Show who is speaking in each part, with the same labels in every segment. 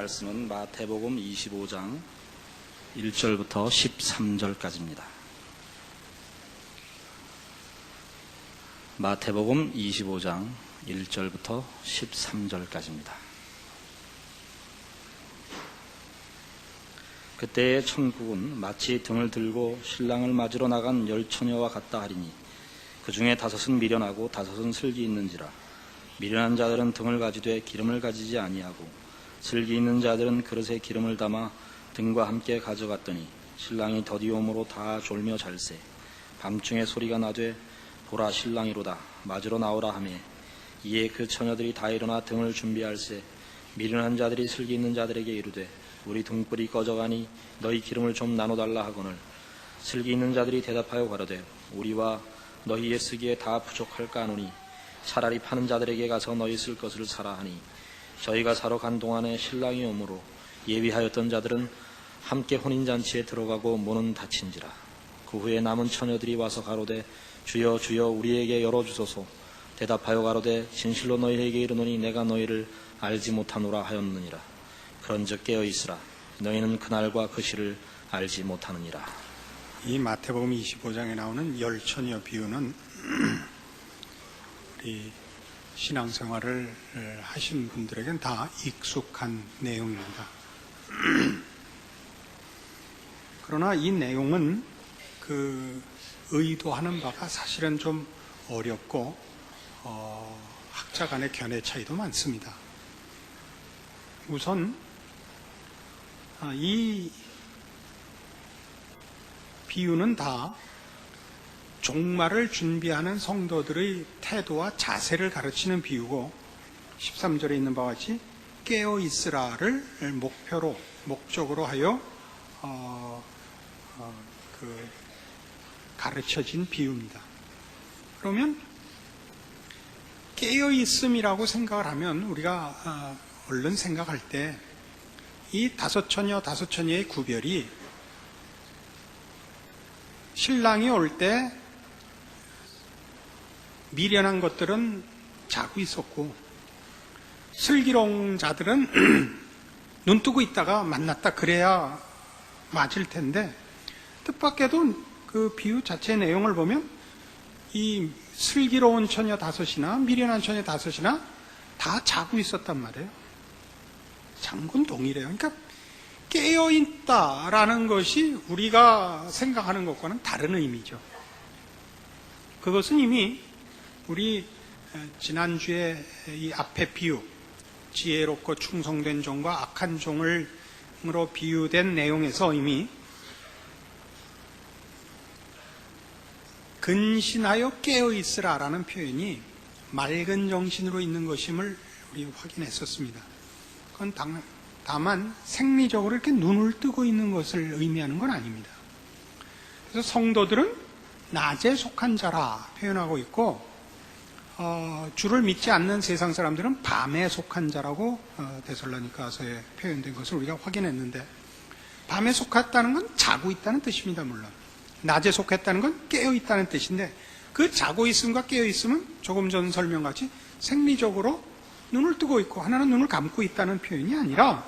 Speaker 1: 말씀은 마태복음 25장 1절부터 13절까지입니다. 마태복음 25장 1절부터 13절까지입니다. 그때의 천국은 마치 등을 들고 신랑을 맞으러 나간 10처녀와 같다 하리니 그 중에 5은 미련하고 5은 슬기 있는지라. 미련한 자들은 등을 가지되 기름을 가지지 아니하고 슬기 있는 자들은 그릇에 기름을 담아 등과 함께 가져갔더니 신랑이 더디옴으로 다 졸며 잘세. 밤중에 소리가 나되 보라 신랑이로다 맞으러 나오라 하매 이에 그 처녀들이 다 일어나 등을 준비할세. 미련한 자들이 슬기 있는 자들에게 이르되 우리 등불이 꺼져가니 너희 기름을 좀 나눠달라 하거늘 슬기 있는 자들이 대답하여 가로되 우리와 너희의 쓰기에 다 부족할까 하노니 차라리 파는 자들에게 가서 너희 쓸 것을 사라 하니 저희가 사러 간 동안에 신랑이 오므로 예비하였던 자들은 함께 혼인잔치에 들어가고 문은 닫힌지라. 그 후에 남은 처녀들이 와서 가로되 주여 주여 우리에게 열어주소서. 대답하여 가로되 진실로 너희에게 이르노니 내가 너희를 알지 못하노라 하였느니라. 그런즉 깨어있으라. 너희는 그날과 그 시를 알지 못하느니라.
Speaker 2: 이 마태복음 25장에 나오는 10처녀 비유는 우리 신앙생활을 하신 분들에겐 다 익숙한 내용입니다. 그러나 이 내용은 그 의도하는 바가 사실은 좀 어렵고 학자 간의 견해 차이도 많습니다. 우선 이 비유는 다 종말을 준비하는 성도들의 태도와 자세를 가르치는 비유고 13절에 있는 바와 같이 깨어있으라를 목적으로 하여 가르쳐진 비유입니다. 그러면 깨어있음이라고 생각을 하면 우리가 얼른 생각할 때 이 5처녀의 구별이 신랑이 올 때 미련한 것들은 자고 있었고 슬기로운 자들은 눈 뜨고 있다가 만났다 그래야 맞을 텐데 뜻밖에도 그 비유 자체의 내용을 보면 이 슬기로운 처녀 5이나 미련한 처녀 5이나 다 자고 있었단 말이에요. 잔 건 동일해요. 그러니까 깨어있다라는 것이 우리가 생각하는 것과는 다른 의미죠. 그것은 이미 우리 지난주에 이 앞에 비유, 지혜롭고 충성된 종과 악한 종으로 비유된 내용에서 이미 근신하여 깨어있으라라는 표현이 맑은 정신으로 있는 것임을 우리 확인했었습니다. 그건 다만 생리적으로 이렇게 눈을 뜨고 있는 것을 의미하는 건 아닙니다. 그래서 성도들은 낮에 속한 자라 표현하고 있고 주를 믿지 않는 세상 사람들은 밤에 속한 자라고 데살로니가서에 표현된 것을 우리가 확인했는데 밤에 속했다는 건 자고 있다는 뜻입니다. 물론 낮에 속했다는 건 깨어 있다는 뜻인데 그 자고 있음과 깨어 있음은 조금 전 설명같이 생리적으로 눈을 뜨고 있고 하나는 눈을 감고 있다는 표현이 아니라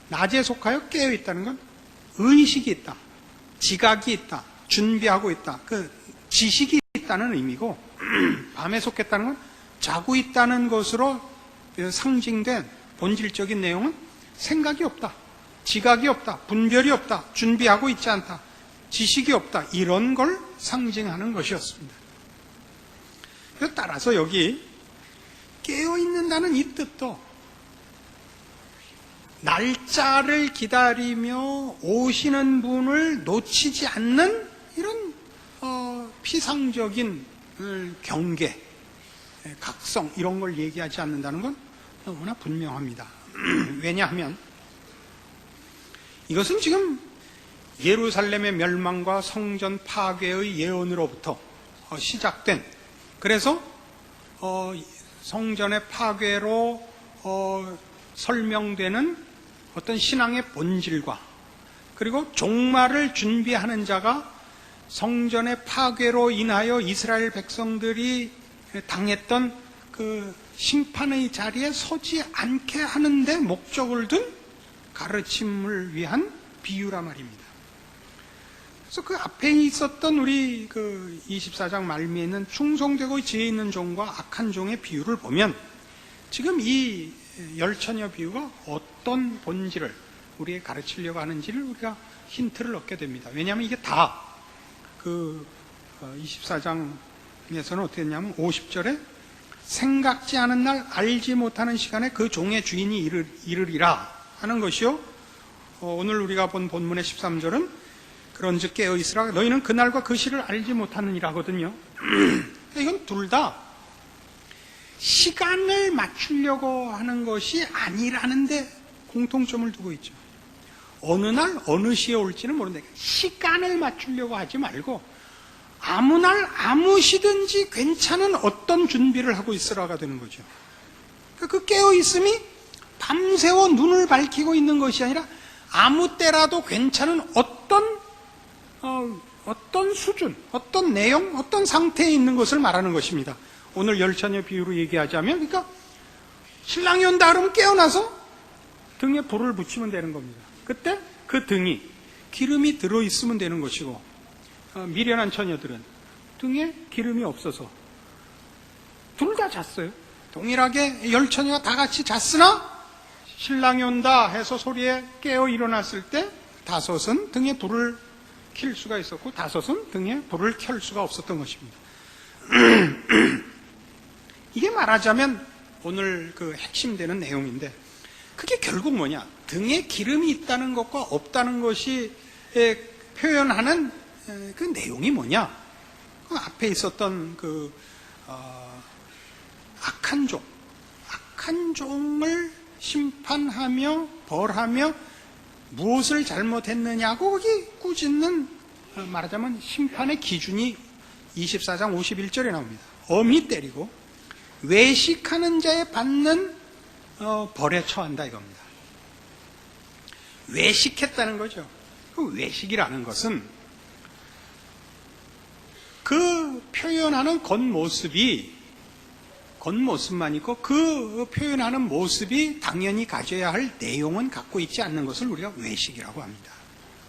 Speaker 2: 낮에 속하여 깨어 있다는 건 의식이 있다, 지각이 있다, 준비하고 있다, 그 지식이 있다는 의미고 밤에 속했다는 건 자고 있다는 것으로 상징된 본질적인 내용은 생각이 없다, 지각이 없다, 분별이 없다, 준비하고 있지 않다, 지식이 없다, 이런 걸 상징하는 것이었습니다. 따라서 여기 깨어있는다는 이 뜻도 날짜를 기다리며 오시는 분을 놓치지 않는 이런 피상적인 경계, 각성 이런 걸 얘기하지 않는다는 건 너무나 분명합니다. 왜냐하면 이것은 지금 예루살렘의 멸망과 성전 파괴의 예언으로부터 시작된, 그래서 성전의 파괴로 설명되는 어떤 신앙의 본질과 그리고 종말을 준비하는 자가 성전의 파괴로 인하여 이스라엘 백성들이 당했던 그 심판의 자리에 서지 않게 하는데 목적을 둔 가르침을 위한 비유라 말입니다. 그래서 그 앞에 있었던 우리 그 24장 말미에 있는 충성되고 지혜 있는 종과 악한 종의 비유를 보면 지금 이 열처녀 비유가 어떤 본질을 우리에게 가르치려고 하는지를 우리가 힌트를 얻게 됩니다. 왜냐하면 이게 다 그 24장에서는 어떻게 했냐면 50절에 생각지 않은 날 알지 못하는 시간에 그 종의 주인이 이르리라 하는 것이요. 오늘 우리가 본 본문의 13절은 그런즉 깨어있으라 너희는 그날과 그 시를 알지 못하느니라 하거든요. 이건 둘 다 시간을 맞추려고 하는 것이 아니라는데 공통점을 두고 있죠. 어느 날 어느 시에 올지는 모른다. 시간을 맞추려고 하지 말고 아무 날 아무 시든지 괜찮은 어떤 준비를 하고 있으라가 되는 거죠. 그 깨어있음이 밤새워 눈을 밝히고 있는 것이 아니라 아무 때라도 괜찮은 어떤 수준, 어떤 내용, 어떤 상태에 있는 것을 말하는 것입니다. 오늘 열처녀 비유로 얘기하자면, 그러니까 신랑이 온다 그러면 깨어나서 등에 불을 붙이면 되는 겁니다. 그때 그 등이 기름이 들어있으면 되는 것이고, 미련한 처녀들은 등에 기름이 없어서 둘 다 잤어요. 동일하게 열처녀가 다 같이 잤으나 신랑이 온다 해서 소리에 깨어 일어났을 때 다섯은 등에 불을 켤 수가 있었고 다섯은 등에 불을 켤 수가 없었던 것입니다. 이게 말하자면 오늘 그 핵심되는 내용인데 그게 결국 뭐냐? 등에 기름이 있다는 것과 없다는 것이 표현하는 그 내용이 뭐냐? 그 앞에 있었던 그 악한 종을 심판하며 벌하며 무엇을 잘못했느냐고 거기 꾸짖는 말하자면 심판의 기준이 24장 51절에 나옵니다. 엄히 때리고 외식하는 자에 받는 벌에 처한다 이겁니다. 외식했다는 거죠. 그 외식이라는 것은 그 표현하는 겉모습만 있고 그 표현하는 모습이 당연히 가져야 할 내용은 갖고 있지 않는 것을 우리가 외식이라고 합니다.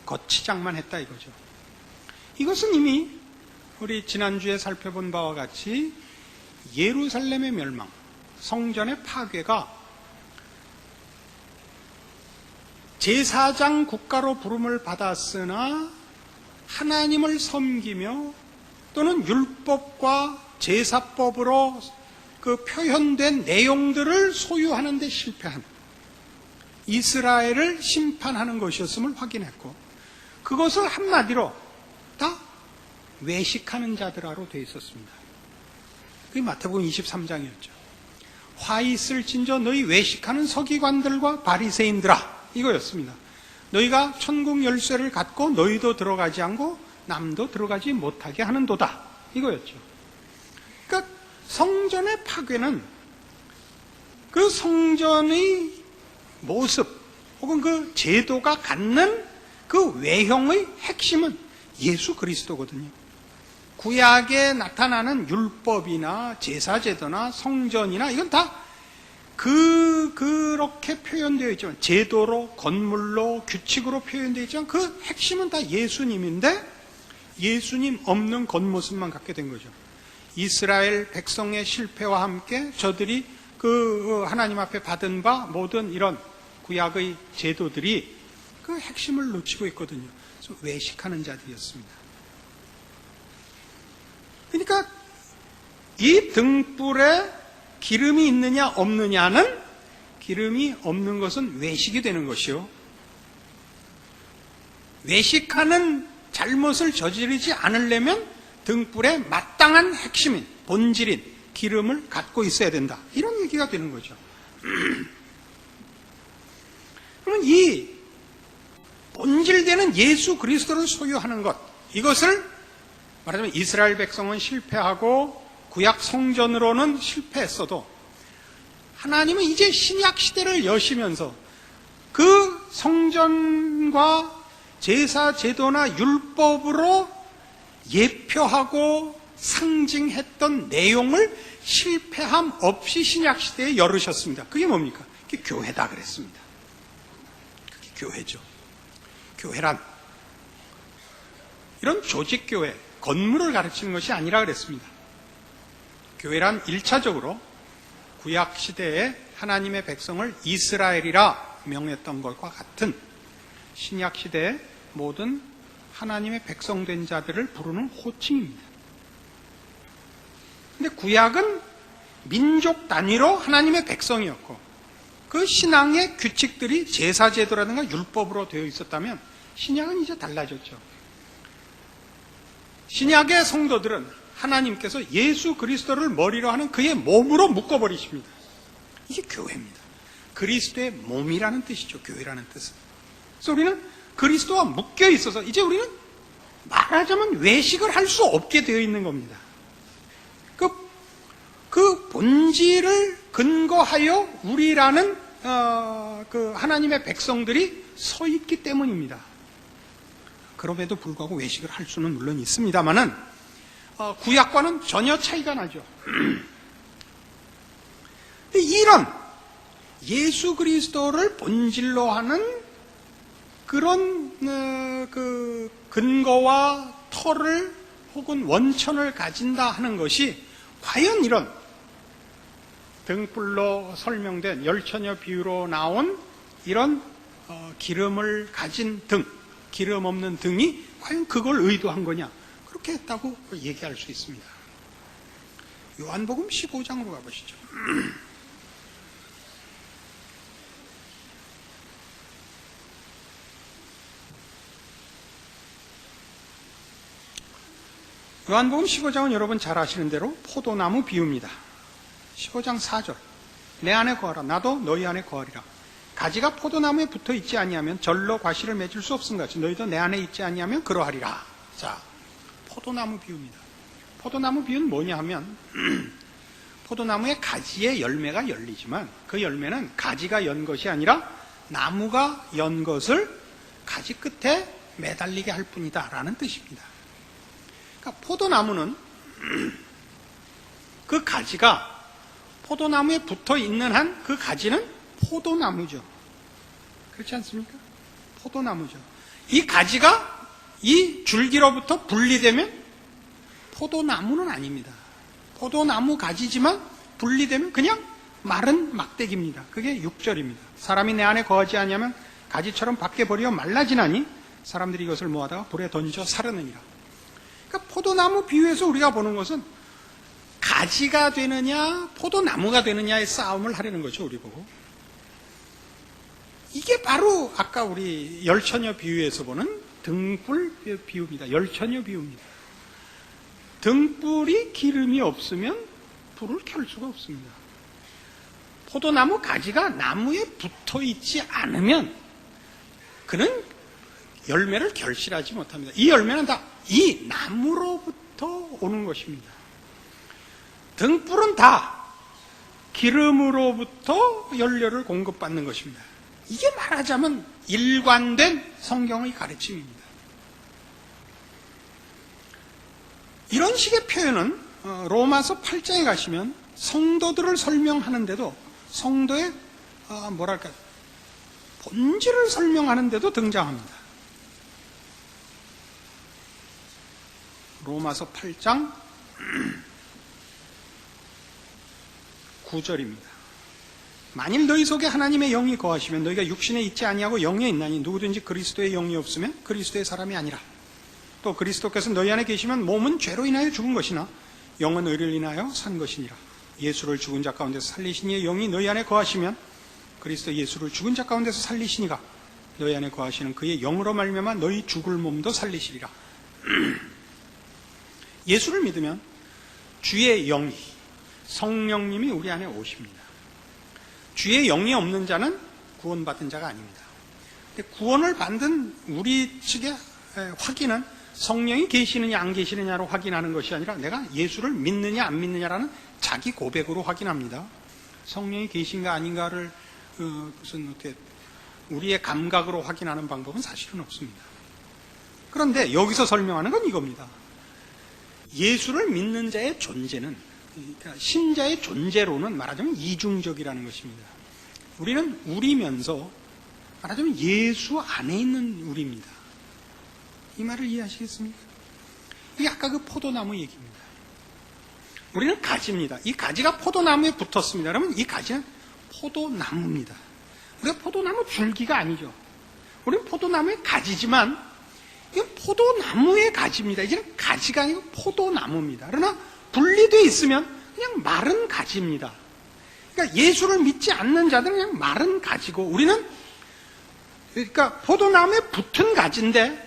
Speaker 2: 겉치장만 했다 이거죠. 이것은 이미 우리 지난주에 살펴본 바와 같이 예루살렘의 멸망, 성전의 파괴가 제사장 국가로 부름을 받았으나 하나님을 섬기며 또는 율법과 제사법으로 그 표현된 내용들을 소유하는 데 실패한 이스라엘을 심판하는 것이었음을 확인했고 그것을 한마디로 다 외식하는 자들하로 되어 있었습니다. 그게 마태복음 23장이었죠. 화 있을진저 너희 외식하는 서기관들과 바리새인들아 이거였습니다. 너희가 천국 열쇠를 갖고 너희도 들어가지 않고 남도 들어가지 못하게 하는도다 이거였죠. 그러니까 성전의 파괴는 그 성전의 모습 혹은 그 제도가 갖는 그 외형의 핵심은 예수 그리스도거든요. 구약에 나타나는 율법이나 제사제도나 성전이나 이건 다 그렇게 표현되어 있지만 제도로 건물로 규칙으로 표현되어 있지만 그 핵심은 다 예수님인데 예수님 없는 겉모습만 갖게 된 거죠. 이스라엘 백성의 실패와 함께 저들이 그 하나님 앞에 받은 바 모든 이런 구약의 제도들이 그 핵심을 놓치고 있거든요. 그래서 외식하는 자들이었습니다. 그러니까 이 등불에 기름이 있느냐 없느냐는 기름이 없는 것은 외식이 되는 것이요. 외식하는 잘못을 저지르지 않으려면 등불의 마땅한 핵심인 본질인 기름을 갖고 있어야 된다. 이런 얘기가 되는 거죠. 그러면 이 본질되는 예수 그리스도를 소유하는 것 이것을 말하자면 이스라엘 백성은 실패하고 구약 성전으로는 실패했어도 하나님은 이제 신약 시대를 여시면서 그 성전과 제사 제도나 율법으로 예표하고 상징했던 내용을 실패함 없이 신약 시대에 열으셨습니다. 그게 뭡니까? 그게 교회다 그랬습니다. 교회죠. 교회란 이런 조직교회, 건물을 가르치는 것이 아니라 그랬습니다. 교회란 1차적으로 구약시대에 하나님의 백성을 이스라엘이라 명했던 것과 같은 신약시대의 모든 하나님의 백성된 자들을 부르는 호칭입니다. 근데 구약은 민족 단위로 하나님의 백성이었고 그 신앙의 규칙들이 제사제도라든가 율법으로 되어 있었다면 신약은 이제 달라졌죠. 신약의 성도들은 하나님께서 예수 그리스도를 머리로 하는 그의 몸으로 묶어버리십니다. 이게 교회입니다. 그리스도의 몸이라는 뜻이죠. 교회라는 뜻은. 그래서 우리는 그리스도와 묶여 있어서 이제 우리는 말하자면 외식을 할 수 없게 되어 있는 겁니다. 그 본질을 근거하여 우리라는 그 하나님의 백성들이 서 있기 때문입니다. 그럼에도 불구하고 외식을 할 수는 물론 있습니다만은 구약과는 전혀 차이가 나죠. 이런 예수 그리스도를 본질로 하는 그런 그 근거와 터를 혹은 원천을 가진다 하는 것이 과연 이런 등불로 설명된 열처녀 비유로 나온 이런 기름을 가진 등, 기름 없는 등이 과연 그걸 의도한 거냐? 그렇게 했다고 얘기할 수 있습니다. 요한복음 15장으로 가보시죠. 요한복음 15장은 여러분 잘 아시는 대로 포도나무 비유입니다. 15장 4절. 내 안에 거하라. 나도 너희 안에 거하리라. 가지가 포도나무에 붙어 있지 아니하면 절로 과실을 맺을 수 없음 같이 너희도 내 안에 있지 아니하면 그러하리라. 자, 포도나무 비유입니다. 포도나무 비유는 뭐냐 하면 포도나무의 가지에 열매가 열리지만 그 열매는 가지가 연 것이 아니라 나무가 연 것을 가지 끝에 매달리게 할 뿐이다 라는 뜻입니다. 그러니까 포도나무는 그 가지가 포도나무에 붙어 있는 한 그 가지는 포도나무죠. 그렇지 않습니까? 포도나무죠. 이 가지가 이 줄기로부터 분리되면 포도나무는 아닙니다. 포도나무 가지지만 분리되면 그냥 마른 막대기입니다. 그게 6절입니다. 사람이 내 안에 거하지 아니하면 가지처럼 밖에 버려 말라지나니 사람들이 이것을 모아다가 불에 던져 사르느니라. 그러니까 포도나무 비유에서 우리가 보는 것은 가지가 되느냐 포도나무가 되느냐의 싸움을 하려는 거죠. 우리 보고 이게 바로 아까 우리 열처녀 비유에서 보는 등불 비유입니다. 열처녀 비유입니다. 등불이 기름이 없으면 불을 켤 수가 없습니다. 포도나무 가지가 나무에 붙어 있지 않으면 그는 열매를 결실하지 못합니다. 이 열매는 다 이 나무로부터 오는 것입니다. 등불은 다 기름으로부터 연료를 공급받는 것입니다. 이게 말하자면 일관된 성경의 가르침입니다. 이런 식의 표현은 로마서 8장에 가시면 성도들을 설명하는데도 성도의 본질을 설명하는데도 등장합니다. 로마서 8장 9절입니다. 만일 너희 속에 하나님의 영이 거하시면 너희가 육신에 있지 아니하고 영에 있나니 누구든지 그리스도의 영이 없으면 그리스도의 사람이 아니라. 또 그리스도께서 너희 안에 계시면 몸은 죄로 인하여 죽은 것이나 영은 의를 인하여 산 것이니라. 예수를 죽은 자 가운데서 살리신 이의 영이 너희 안에 거하시면 그리스도 예수를 죽은 자 가운데서 살리시니가 너희 안에 거하시는 그의 영으로 말미암아 너희 죽을 몸도 살리시리라. 예수를 믿으면 주의 영이 성령님이 우리 안에 오십니다. 주의 영이 없는 자는 구원받은 자가 아닙니다. 구원을 받은 우리 측의 확인은 성령이 계시느냐 안 계시느냐로 확인하는 것이 아니라 내가 예수를 믿느냐 안 믿느냐라는 자기 고백으로 확인합니다. 성령이 계신가 아닌가를 무슨 어떻게 우리의 감각으로 확인하는 방법은 사실은 없습니다. 그런데 여기서 설명하는 건 이겁니다. 예수를 믿는 자의 존재는, 그러니까 신자의 존재로는 말하자면 이중적이라는 것입니다. 우리는 우리면서 말하자면 예수 안에 있는 우리입니다. 이 말을 이해하시겠습니까? 이게 아까 그 포도나무 얘기입니다. 우리는 가지입니다. 이 가지가 포도나무에 붙었습니다. 그러면 이 가지는 포도나무입니다. 우리가 포도나무 줄기가 아니죠. 우리는 포도나무의 가지지만 이건 포도나무의 가지입니다. 이제는 가지가 아니고 포도나무입니다. 그러나 분리되어 있으면 그냥 마른 가지입니다. 그러니까 예수를 믿지 않는 자들은 그냥 마른 가지고, 우리는 그러니까 포도나무에 붙은 가지인데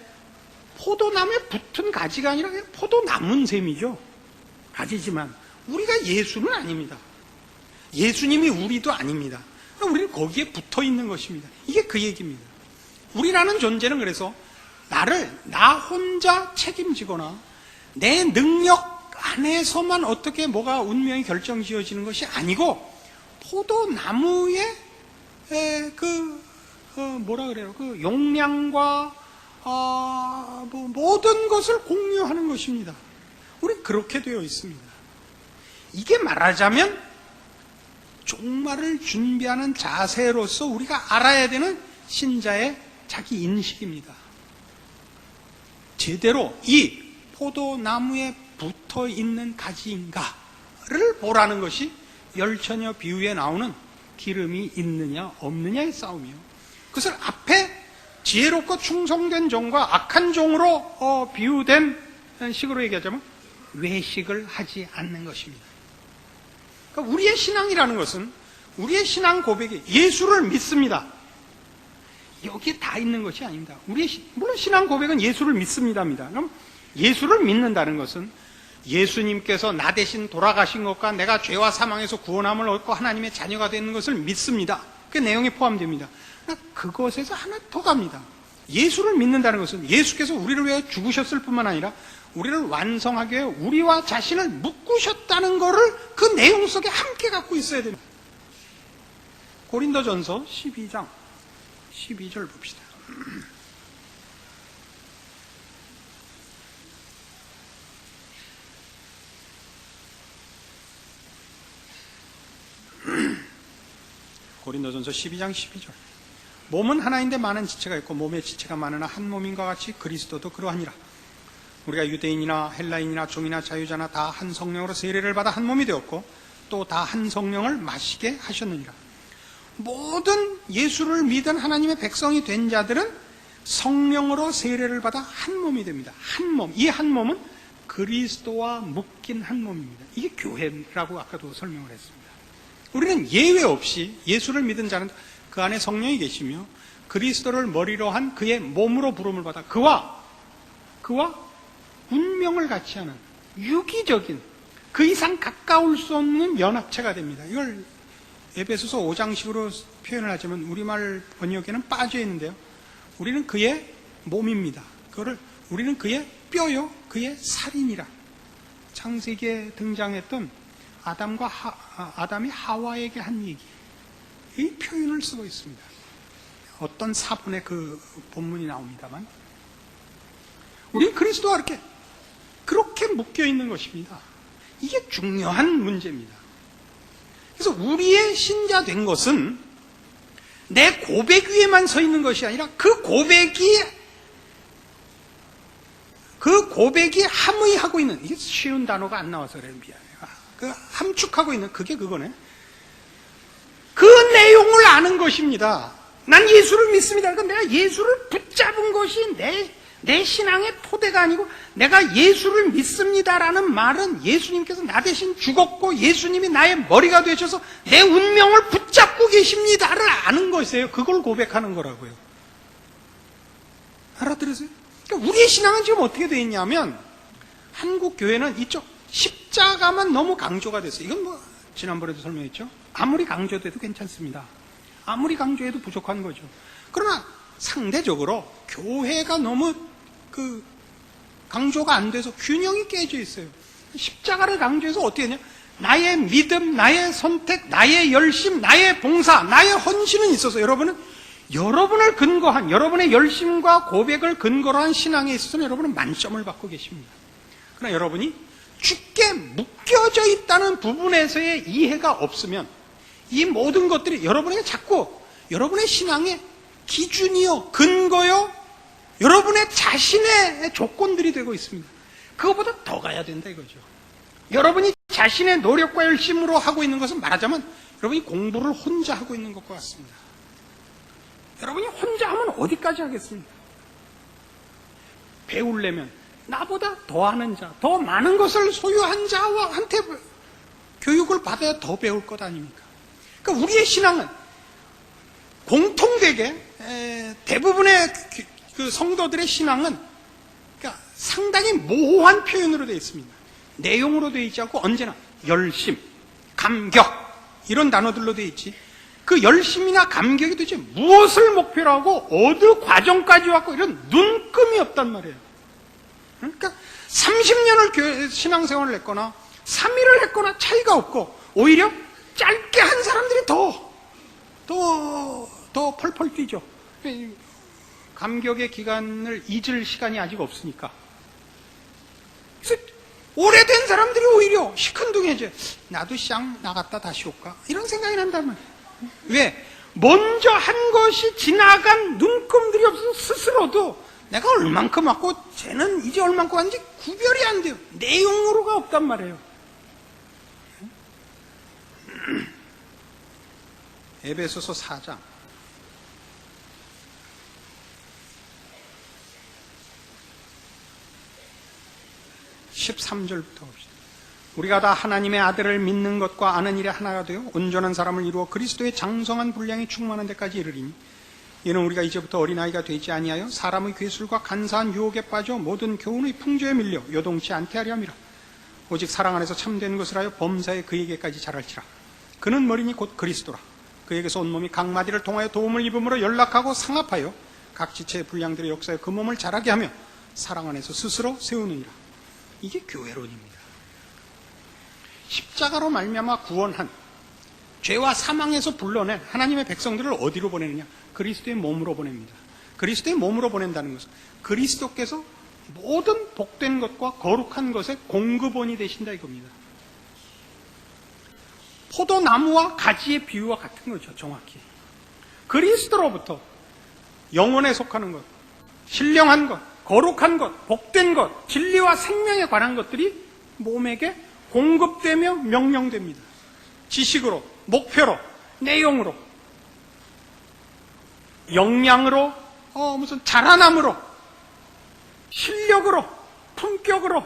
Speaker 2: 포도나무에 붙은 가지가 아니라 그냥 포도나무인 셈이죠. 가지지만 우리가 예수는 아닙니다. 예수님이 우리도 아닙니다. 우리는 거기에 붙어 있는 것입니다. 이게 그 얘기입니다. 우리라는 존재는 그래서 나 혼자 책임지거나 내 능력 안에서만 어떻게 뭐가 운명이 결정지어지는 것이 아니고, 포도나무의 뭐라 그래요? 그 용량과 모든 것을 공유하는 것입니다. 우리 그렇게 되어 있습니다. 이게 말하자면 종말을 준비하는 자세로서 우리가 알아야 되는 신자의 자기 인식입니다. 제대로 이 포도나무에 붙어 있는 가지인가를 보라는 것이 열처녀 비유에 나오는 기름이 있느냐 없느냐의 싸움이요. 그것을 앞에 지혜롭고 충성된 종과 악한 종으로 비유된 식으로 얘기하자면 외식을 하지 않는 것입니다. 그러니까 우리의 신앙이라는 것은, 우리의 신앙 고백이 예수를 믿습니다. 여기에 다 있는 것이 아닙니다. 물론 신앙 고백은 예수를 믿습니다입니다. 그럼 예수를 믿는다는 것은 예수님께서 나 대신 돌아가신 것과 내가 죄와 사망에서 구원함을 얻고 하나님의 자녀가 되는 것을 믿습니다. 그 내용에 포함됩니다. 그것에서 하나 더 갑니다. 예수를 믿는다는 것은 예수께서 우리를 위해 죽으셨을 뿐만 아니라 우리를 완성하기 위해 우리와 자신을 묶으셨다는 것을 그 내용 속에 함께 갖고 있어야 됩니다. 고린도전서 12장 12절 봅시다. 고린도전서 12장 12절. 몸은 하나인데 많은 지체가 있고 몸의 지체가 많으나 한 몸인과 같이 그리스도도 그러하니라. 우리가 유대인이나 헬라인이나 종이나 자유자나 다 한 성령으로 세례를 받아 한 몸이 되었고 또 다 한 성령을 마시게 하셨느니라. 모든 예수를 믿은 하나님의 백성이 된 자들은 성령으로 세례를 받아 한 몸이 됩니다. 한 몸. 이 한 몸은 그리스도와 묶인 한 몸입니다. 이게 교회라고 아까도 설명을 했습니다. 우리는 예외 없이 예수를 믿은 자는 그 안에 성령이 계시며 그리스도를 머리로 한 그의 몸으로 부름을 받아 그와 운명을 같이 하는 유기적인, 그 이상 가까울 수 없는 연합체가 됩니다. 이걸 에베소서 5장식으로 표현을 하자면 우리말 번역에는 빠져 있는데요. 우리는 그의 몸입니다. 우리는 그의 뼈요, 그의 살이니라. 창세기에 등장했던 아담이 하와에게 한 얘기, 이 표현을 쓰고 있습니다. 어떤 사본에 그 본문이 나옵니다만, 우리는 그리스도와 그렇게 묶여 있는 것입니다. 이게 중요한 문제입니다. 그래서 우리의 신자 된 것은 내 고백 위에만 서 있는 것이 아니라 그 고백이 함의하고 있는, 이게 쉬운 단어가 안 나와서 그래요. 미안해요. 그 함축하고 있는 그거네. 그 내용을 아는 것입니다. 난 예수를 믿습니다. 그러니까 내가 예수를 붙잡은 것이 내 신앙의 토대가 아니고, 내가 예수를 믿습니다라는 말은 예수님께서 나 대신 죽었고 예수님이 나의 머리가 되셔서 내 운명을 붙잡고 계십니다를 아는 것이에요. 그걸 고백하는 거라고요. 알아들으세요? 그러니까 우리의 신앙은 지금 어떻게 되어 있냐면, 한국 교회는 이쪽 십자가만 너무 강조가 됐어요. 이건 지난번에도 설명했죠. 아무리 강조돼도 괜찮습니다. 아무리 강조해도 부족한 거죠. 그러나 상대적으로 교회가 너무 강조가 안 돼서 균형이 깨져 있어요. 십자가를 강조해서 어떻게 하냐? 나의 믿음, 나의 선택, 나의 열심, 나의 봉사, 나의 헌신은 있어서 여러분을 근거한, 여러분의 열심과 고백을 근거로 한 신앙에 있어서는 여러분은 만점을 받고 계십니다. 그러나 여러분이 죽게 묶여져 있다는 부분에서의 이해가 없으면 이 모든 것들이 여러분에게 자꾸 여러분의 신앙에 기준이요, 근거요, 여러분의 자신의 조건들이 되고 있습니다. 그거보다 더 가야 된다 이거죠. 여러분이 자신의 노력과 열심으로 하고 있는 것은 말하자면 여러분이 공부를 혼자 하고 있는 것과 같습니다. 여러분이 혼자 하면 어디까지 하겠습니까? 배우려면 나보다 더 아는 자, 더 많은 것을 소유한 자한테 교육을 받아야 더 배울 것 아닙니까? 그러니까 우리의 신앙은 공통되게 대부분의 그 성도들의 신앙은 그러니까 상당히 모호한 표현으로 되어 있습니다. 내용으로 되어 있지 않고 언제나 열심, 감격 이런 단어들로 되어 있지. 그 열심이나 감격이 도대체 무엇을 목표로 하고 어느 과정까지 왔고 이런 눈금이 없단 말이에요. 그러니까 30년을 신앙생활을 했거나 3일을 했거나 차이가 없고 오히려 짧게 한 사람들이 더 펄펄 뛰죠. 감격의 기간을 잊을 시간이 아직 없으니까. 그래서 오래된 사람들이 오히려 시큰둥해져. 나도 시장 나갔다 다시 올까? 이런 생각이 난단 말이에요. 왜? 먼저 한 것이 지나간 눈금들이 없어서 스스로도 내가 얼만큼 왔고 쟤는 이제 얼만큼 왔는지 구별이 안 돼요. 내용으로가 없단 말이에요. 에베소서 4장 13절부터 봅시다. 우리가 다 하나님의 아들을 믿는 것과 아는 일에 하나가 되어 온전한 사람을 이루어 그리스도의 장성한 분량이 충만한 데까지 이르리니 이는 우리가 이제부터 어린아이가 되지 아니하여 사람의 괴술과 간사한 유혹에 빠져 모든 교훈의 풍조에 밀려 요동치 않게 하려 함이라. 오직 사랑 안에서 참된 것을 하여 범사에 그에게까지 자랄지라. 그는 머리니 곧 그리스도라. 그에게서 온몸이 각 마디를 통하여 도움을 입음으로 연락하고 상합하여 각 지체의 분량들의 역사에 그 몸을 자라게 하며 사랑 안에서 스스로 세우느니라. 이게 교회론입니다. 십자가로 말미암아 구원한 죄와 사망에서 불러낸 하나님의 백성들을 어디로 보내느냐? 그리스도의 몸으로 보냅니다. 그리스도의 몸으로 보낸다는 것은 그리스도께서 모든 복된 것과 거룩한 것의 공급원이 되신다 이겁니다. 포도나무와 가지의 비유와 같은 거죠. 정확히 그리스도로부터 영혼에 속하는 것, 신령한 것, 거룩한 것, 복된 것, 진리와 생명에 관한 것들이 몸에게 공급되며 명령됩니다. 지식으로, 목표로, 내용으로, 역량으로, 무슨 자라남으로, 실력으로, 품격으로,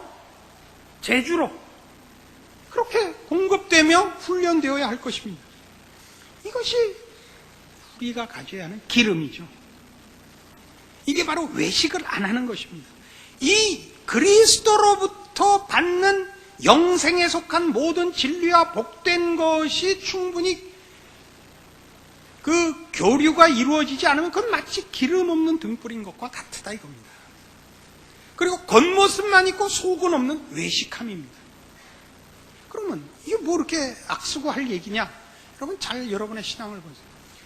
Speaker 2: 재주로 그렇게 공급되며 훈련되어야 할 것입니다. 이것이 우리가 가져야 하는 기름이죠. 이게 바로 외식을 안 하는 것입니다. 이 그리스도로부터 받는 영생에 속한 모든 진리와 복된 것이 충분히 그 교류가 이루어지지 않으면 그건 마치 기름 없는 등불인 것과 같다 이겁니다. 그리고 겉모습만 있고 속은 없는 외식함입니다. 그러면 이게 뭐 이렇게 악수고할 얘기냐? 여러분 잘 여러분의 신앙을 보세요.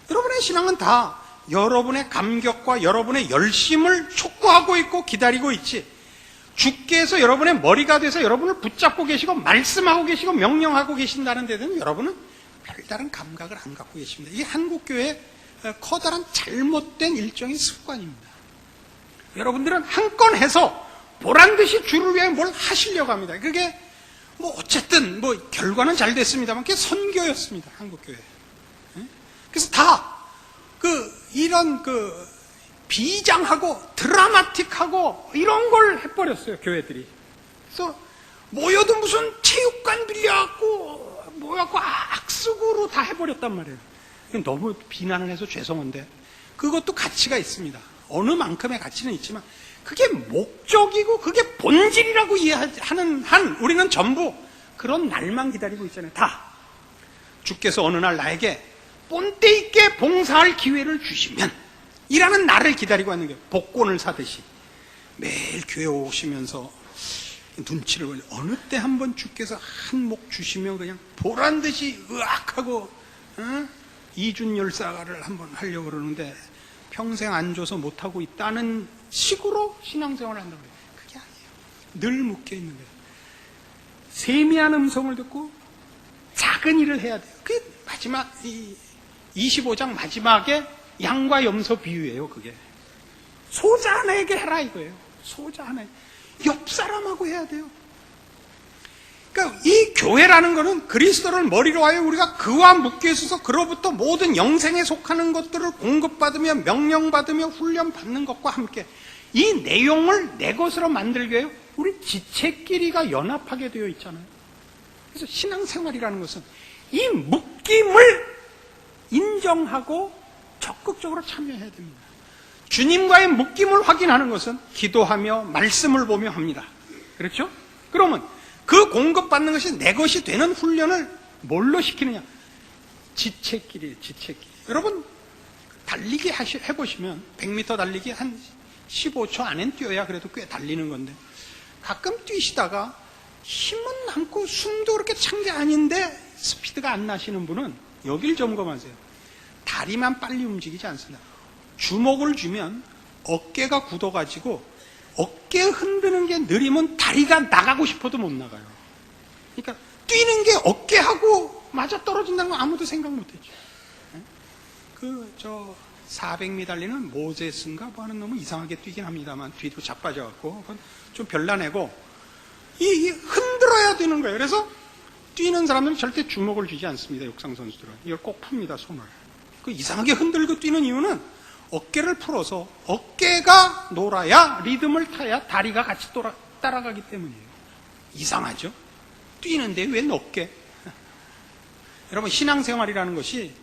Speaker 2: 여러분의 신앙은 다 여러분의 감격과 여러분의 열심을 촉구하고 있고 기다리고 있지. 주께서 여러분의 머리가 돼서 여러분을 붙잡고 계시고 말씀하고 계시고 명령하고 계신다는 데는 여러분은 별다른 감각을 안 갖고 계십니다. 이게 한국교회의 커다란 잘못된 일종의 습관입니다. 여러분들은 한 건 해서 보란듯이 주를 위해 뭘 하시려고 합니다. 그게 뭐 어쨌든 뭐 결과는 잘 됐습니다만 그게 선교였습니다. 한국교회. 그래서 다 이런 비장하고 드라마틱하고 이런 걸 해버렸어요. 교회들이. 그래서 모여도 무슨 체육관 빌려갖고 모여갖고 악수구로 다 해버렸단 말이에요. 너무 비난을 해서 죄송한데 그것도 가치가 있습니다. 어느 만큼의 가치는 있지만 그게 목적이고 그게 본질이라고 이해하는 한 우리는 전부 그런 날만 기다리고 있잖아요. 다 주께서 어느 날 나에게 본때 있게 봉사할 기회를 주시면 이라는 날을 기다리고 있는 거예요. 복권을 사듯이 매일 교회 오시면서 눈치를 보죠. 어느 때 한번 주께서 한 목 주시면 그냥 보란듯이 으악하고 이준열사를 한번 하려고 그러는데 평생 안 줘서 못하고 있다는 식으로 신앙생활을 한다고 해요. 그게 아니에요. 늘 묶여있는 거예요. 세미한 음성을 듣고 작은 일을 해야 돼요. 그게 마지막 25장 마지막에 양과 염소 비유예요, 그게. 소자 하나에게 해라 이거예요. 소자 하나. 옆 사람하고 해야 돼요. 그러니까 이 교회라는 것은 그리스도를 머리로 하여 우리가 그와 묶여 있어서 그로부터 모든 영생에 속하는 것들을 공급받으며 명령받으며 훈련받는 것과 함께 이 내용을 내 것으로 만들기 위해 우리 지체끼리가 연합하게 되어 있잖아요. 그래서 신앙생활이라는 것은 이 묶임을 인정하고 적극적으로 참여해야 됩니다. 주님과의 묶임을 확인하는 것은 기도하며 말씀을 보며 합니다. 그렇죠? 그러면 그 공급받는 것이 내 것이 되는 훈련을 뭘로 시키느냐? 지체끼리. 여러분 달리기 해보시면 100m 달리기 한 15초 안엔 뛰어야 그래도 꽤 달리는 건데 가끔 뛰시다가 힘은 남고 숨도 그렇게 찬 게 아닌데 스피드가 안 나시는 분은 여길 점검하세요. 다리만 빨리 움직이지 않습니다. 주먹을 쥐면 어깨가 굳어가지고 어깨 흔드는 게 느리면 다리가 나가고 싶어도 못 나가요. 그러니까 뛰는 게 어깨하고 맞아 떨어진다는 거 아무도 생각 못 했죠. 400m 달리는 모제스인가 뭐 하는 놈은 이상하게 뛰긴 합니다만 뒤로 자빠져갖고 좀 별나내고 이 흔들어야 되는 거예요. 그래서 뛰는 사람들은 절대 주먹을 쥐지 않습니다. 육상 선수들은 이걸 꼭 풉니다. 손을. 그 이상하게 흔들고 뛰는 이유는 어깨를 풀어서 어깨가 놀아야 리듬을 타야 다리가 같이 따라가기 때문이에요. 이상하죠? 뛰는데 웬 어깨? 여러분 신앙생활이라는 것이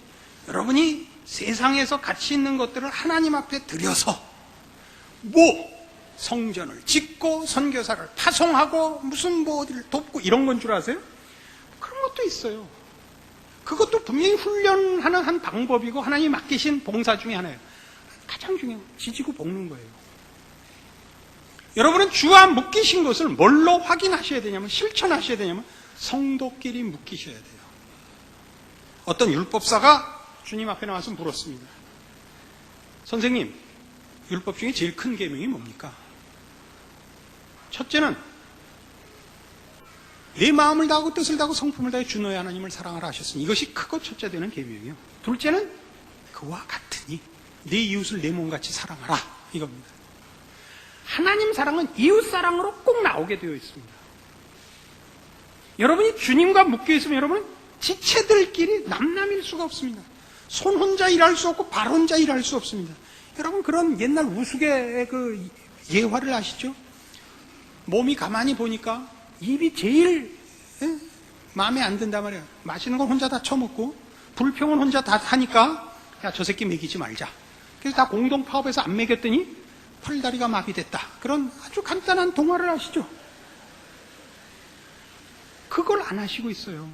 Speaker 2: 여러분이 세상에서 가치 있는 것들을 하나님 앞에 들여서 성전을 짓고 선교사를 파송하고 무슨 어디를 돕고 이런 건 줄 아세요? 그런 것도 있어요. 그것도 분명히 훈련하는 한 방법이고 하나님이 맡기신 봉사 중에 하나예요. 가장 중요한 지지고 볶는 거예요. 여러분은 주와 묶이신 것을 뭘로 확인하셔야 되냐면 실천하셔야 되냐면 성도끼리 묶이셔야 돼요. 어떤 율법사가 주님 앞에 나와서 물었습니다. 선생님, 율법 중에 제일 큰 계명이 뭡니까? 첫째는 내 마음을 다하고 뜻을 다하고 성품을 다해 주 너의 하나님을 사랑하라 하셨으니 이것이 크고 첫째 되는 계명이요. 둘째는 그와 같으니 내 이웃을 내 몸같이 사랑하라 이겁니다. 하나님 사랑은 이웃 사랑으로 꼭 나오게 되어 있습니다. 여러분이 주님과 묶여 있으면 여러분은 지체들끼리 남남일 수가 없습니다. 손 혼자 일할 수 없고 발 혼자 일할 수 없습니다. 여러분 그런 옛날 우스개 그 예화를 아시죠? 몸이 가만히 보니까 입이 제일 마음에 안 든단 말이야. 맛있는 건 혼자 다 처먹고 불평은 혼자 다 하니까 야, 저 새끼 먹이지 말자. 그래서 다 공동 파업해서 안 먹였더니 팔다리가 마비됐다. 그런 아주 간단한 동화를 아시죠? 그걸 안 하시고 있어요.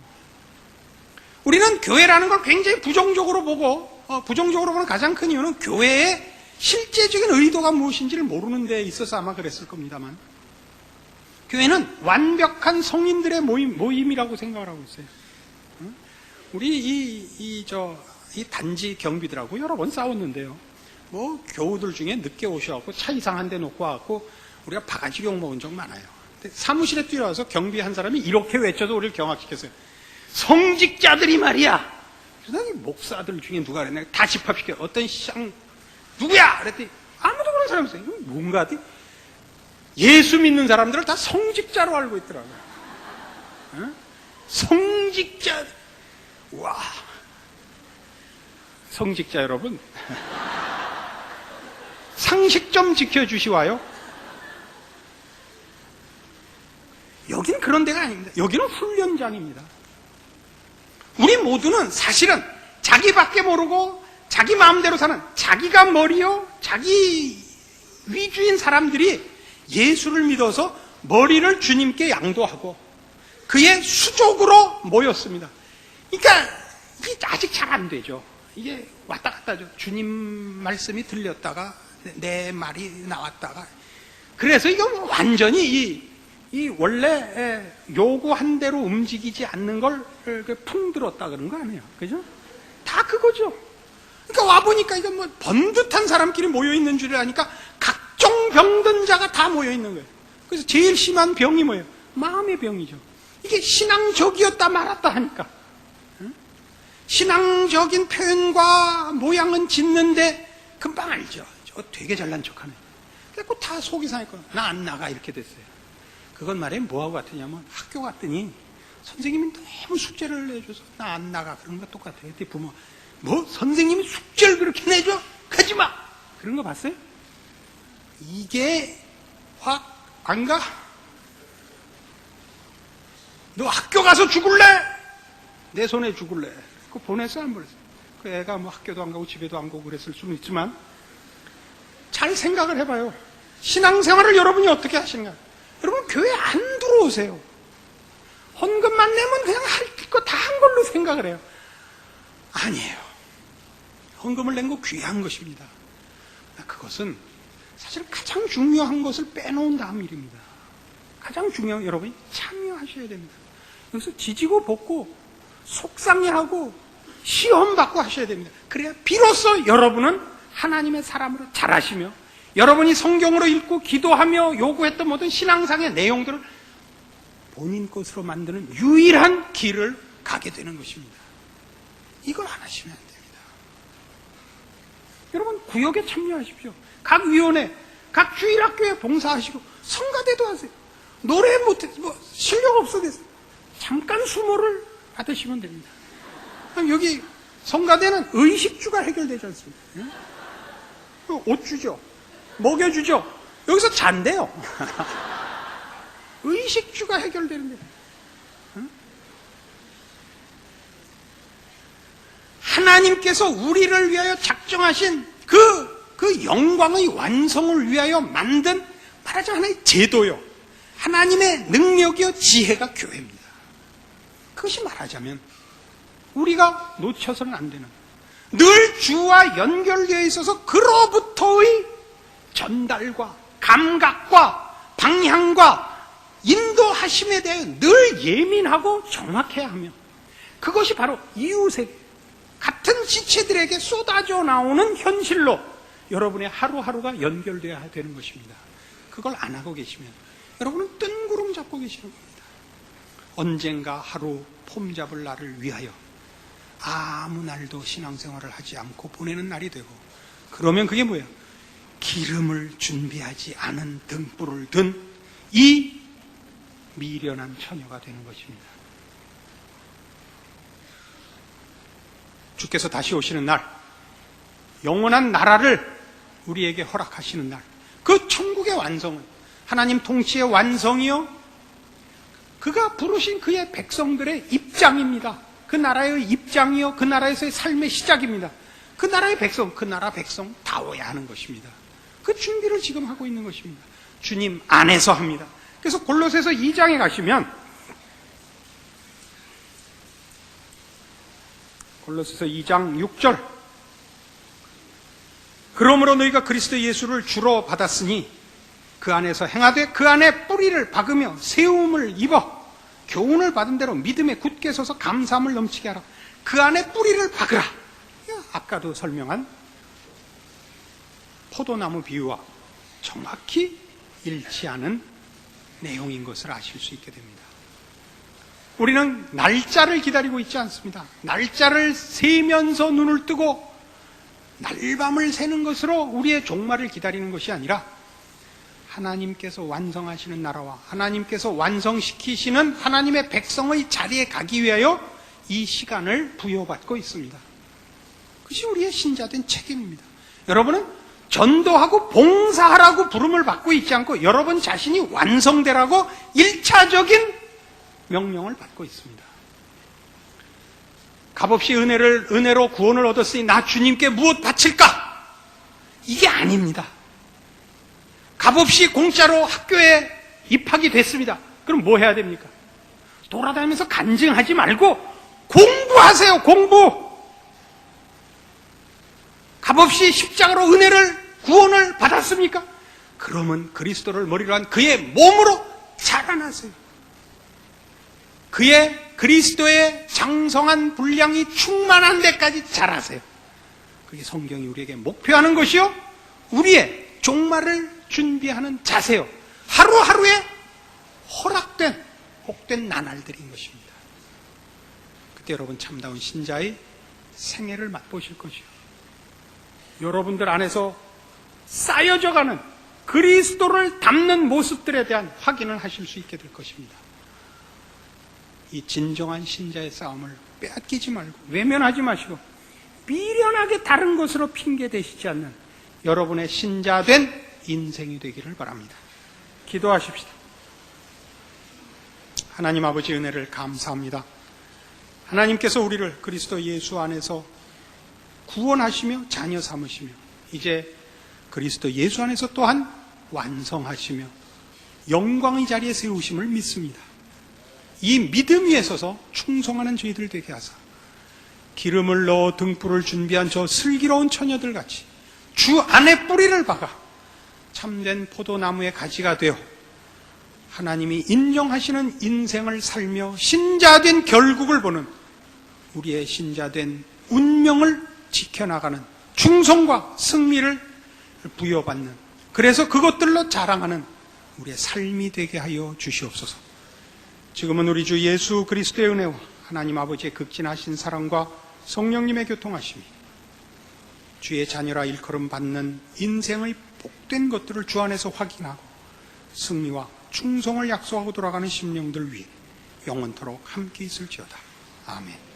Speaker 2: 우리는 교회라는 걸 굉장히 부정적으로 보고 부정적으로 보는 가장 큰 이유는 교회의 실제적인 의도가 무엇인지를 모르는 데 있어서 아마 그랬을 겁니다만 교회는 완벽한 성인들의 모임이라고 생각을 하고 있어요. 우리 이 단지 경비들하고 여러 번 싸웠는데요. 뭐 교우들 중에 늦게 오셔갖고 차 이상한 데 놓고 와갖고 우리가 바가지 욕 먹은 적 많아요. 근데 사무실에 뛰어와서 경비 한 사람이 이렇게 외쳐도 우리를 경악시켰어요. 성직자들이 말이야. 그래서 목사들 중에 누가 그랬나 다 집합시켜. 어떤 쌍 누구야? 그랬더니 아무도 그런 사람이 없어요. 뭔가 하더니 예수 믿는 사람들을 다 성직자로 알고 있더라고요. 성직자. 와. 성직자 여러분. 상식 좀 지켜주시와요. 여긴 그런 데가 아닙니다. 여기는 훈련장입니다. 우리 모두는 사실은 자기밖에 모르고 자기 마음대로 사는 자기가 머리요 자기 위주인 사람들이 예수를 믿어서 머리를 주님께 양도하고 그의 수족으로 모였습니다. 그러니까 이게 아직 잘 안 되죠. 이게 왔다 갔다 하죠. 주님 말씀이 들렸다가 내 말이 나왔다가 그래서 이건 완전히 이 원래 요구한 대로 움직이지 않는 걸 풍들었다 그런 거 아니에요. 그죠? 다 그거죠. 그러니까 와보니까 이건 뭐 번듯한 사람끼리 모여있는 줄 아니까 각종 병든 자가 다 모여있는 거예요. 그래서 제일 심한 병이 뭐예요? 마음의 병이죠. 이게 신앙적이었다 말았다 하니까. 신앙적인 표현과 모양은 짓는데 금방 알죠. 저 되게 잘난 척하네. 그래서 다 속이 상했고 나 안 나가 이렇게 됐어요. 그건 말이에요. 뭐하고 같으냐면 학교 갔더니 선생님이 너무 숙제를 내줘서 나 안 나가 그런 거 똑같아요. 그때 부모 뭐 선생님이 숙제를 그렇게 내줘? 가지마! 그런 거 봤어요? 이게 확 안 가? 너 학교 가서 죽을래? 내 손에 죽을래? 그거 보냈어 안 보냈어? 그 애가 뭐 학교도 안 가고 집에도 안 가고 그랬을 수는 있지만 잘 생각을 해봐요. 신앙생활을 여러분이 어떻게 하시는가? 여러분 교회 안 들어오세요. 헌금만 내면 그냥 할 거 다 한 걸로 생각을 해요. 아니에요. 헌금을 낸 거 귀한 것입니다. 그것은 사실 가장 중요한 것을 빼놓은 다음 일입니다. 가장 중요한 여러분이 참여하셔야 됩니다. 여기서 지지고 볶고 속상해하고 시험받고 하셔야 됩니다. 그래야 비로소 여러분은 하나님의 사람으로 자라시며 여러분이 성경으로 읽고 기도하며 요구했던 모든 신앙상의 내용들을 본인 것으로 만드는 유일한 길을 가게 되는 것입니다. 이걸 안 하시면 안 됩니다. 여러분 구역에 참여하십시오. 각 위원회, 각 주일학교에 봉사하시고 성가대도 하세요. 노래 못해, 뭐 실력 없어도 잠깐 수모를 받으시면 됩니다. 그럼 여기 성가대는 의식주가 해결되지 않습니까? 옷 주죠. 먹여주죠. 여기서 잔대요. 의식주가 해결되는 거예요. 하나님께서 우리를 위하여 작정하신 그 영광의 완성을 위하여 만든 말하자면 하나의 제도요. 하나님의 능력이요 지혜가 교회입니다. 그것이 말하자면 우리가 놓쳐서는 안 되는 늘 주와 연결되어 있어서 그로부터의 전달과 감각과 방향과 인도하심에 대해 늘 예민하고 정확해야 하며 그것이 바로 이웃에게 같은 지체들에게 쏟아져 나오는 현실로 여러분의 하루하루가 연결되어야 되는 것입니다. 그걸 안 하고 계시면 여러분은 뜬구름 잡고 계시는 겁니다. 언젠가 하루 폼 잡을 날을 위하여 아무 날도 신앙생활을 하지 않고 보내는 날이 되고 그러면 그게 뭐예요? 기름을 준비하지 않은 등불을 든 이 미련한 처녀가 되는 것입니다. 주께서 다시 오시는 날, 영원한 나라를 우리에게 허락하시는 날, 그 천국의 완성은 하나님 통치의 완성이요, 그가 부르신 그의 백성들의 입장입니다. 그 나라의 입장이요, 그 나라에서의 삶의 시작입니다. 그 나라의 백성, 그 나라 백성 다워야 하는 것입니다. 그 준비를 지금 하고 있는 것입니다. 주님 안에서 합니다. 그래서 골로새서 2장에 가시면 골로새서 2장 6절 그러므로 너희가 그리스도 예수를 주로 받았으니 그 안에서 행하되 그 안에 뿌리를 박으며 세움을 입어 교훈을 받은 대로 믿음에 굳게 서서 감사함을 넘치게 하라. 그 안에 뿌리를 박으라. 아까도 설명한 포도나무 비유와 정확히 일치하는 내용인 것을 아실 수 있게 됩니다. 우리는 날짜를 기다리고 있지 않습니다. 날짜를 세면서 눈을 뜨고 날밤을 새는 것으로 우리의 종말을 기다리는 것이 아니라 하나님께서 완성하시는 나라와 하나님께서 완성시키시는 하나님의 백성의 자리에 가기 위하여 이 시간을 부여받고 있습니다. 그것이 우리의 신자된 책임입니다. 여러분은 전도하고 봉사하라고 부름을 받고 있지 않고 여러분 자신이 완성되라고 1차적인 명령을 받고 있습니다. 값없이 은혜로 구원을 얻었으니 나 주님께 무엇 바칠까? 이게 아닙니다. 값없이 공짜로 학교에 입학이 됐습니다. 그럼 뭐 해야 됩니까? 돌아다니면서 간증하지 말고 공부하세요. 공부. 값없이 십자가로 구원을 받았습니까? 그러면 그리스도를 머리로 한 그의 몸으로 자라나세요. 그의 그리스도의 장성한 분량이 충만한 데까지 자라세요. 그게 성경이 우리에게 목표하는 것이요, 우리의 종말을 준비하는 자세요. 하루하루의 복된 나날들인 것입니다. 그때 여러분 참다운 신자의 생애를 맛보실 것이요. 여러분들 안에서 쌓여져가는 그리스도를 닮는 모습들에 대한 확인을 하실 수 있게 될 것입니다. 이 진정한 신자의 싸움을 빼앗기지 말고 외면하지 마시고 미련하게 다른 것으로 핑계 대시지 않는 여러분의 신자된 인생이 되기를 바랍니다. 기도하십시다. 하나님 아버지 은혜를 감사합니다. 하나님께서 우리를 그리스도 예수 안에서 구원하시며 자녀 삼으시며 이제 그리스도 예수 안에서 또한 완성하시며 영광의 자리에 세우심을 믿습니다. 이 믿음 위에 서서 충성하는 저희들 되게 하사 기름을 넣어 등불을 준비한 저 슬기로운 처녀들 같이 주 안에 뿌리를 박아 참된 포도나무의 가지가 되어 하나님이 인정하시는 인생을 살며 신자된 결국을 보는 우리의 신자된 운명을 지켜나가는 충성과 승리를 부여받는 그래서 그것들로 자랑하는 우리의 삶이 되게 하여 주시옵소서. 지금은 우리 주 예수 그리스도의 은혜와 하나님 아버지의 극진하신 사랑과 성령님의 교통하심이 주의 자녀라 일컬음 받는 인생의 복된 것들을 주 안에서 확인하고 승리와 충성을 약속하고 돌아가는 심령들 위해 영원토록 함께 있을지어다. 아멘.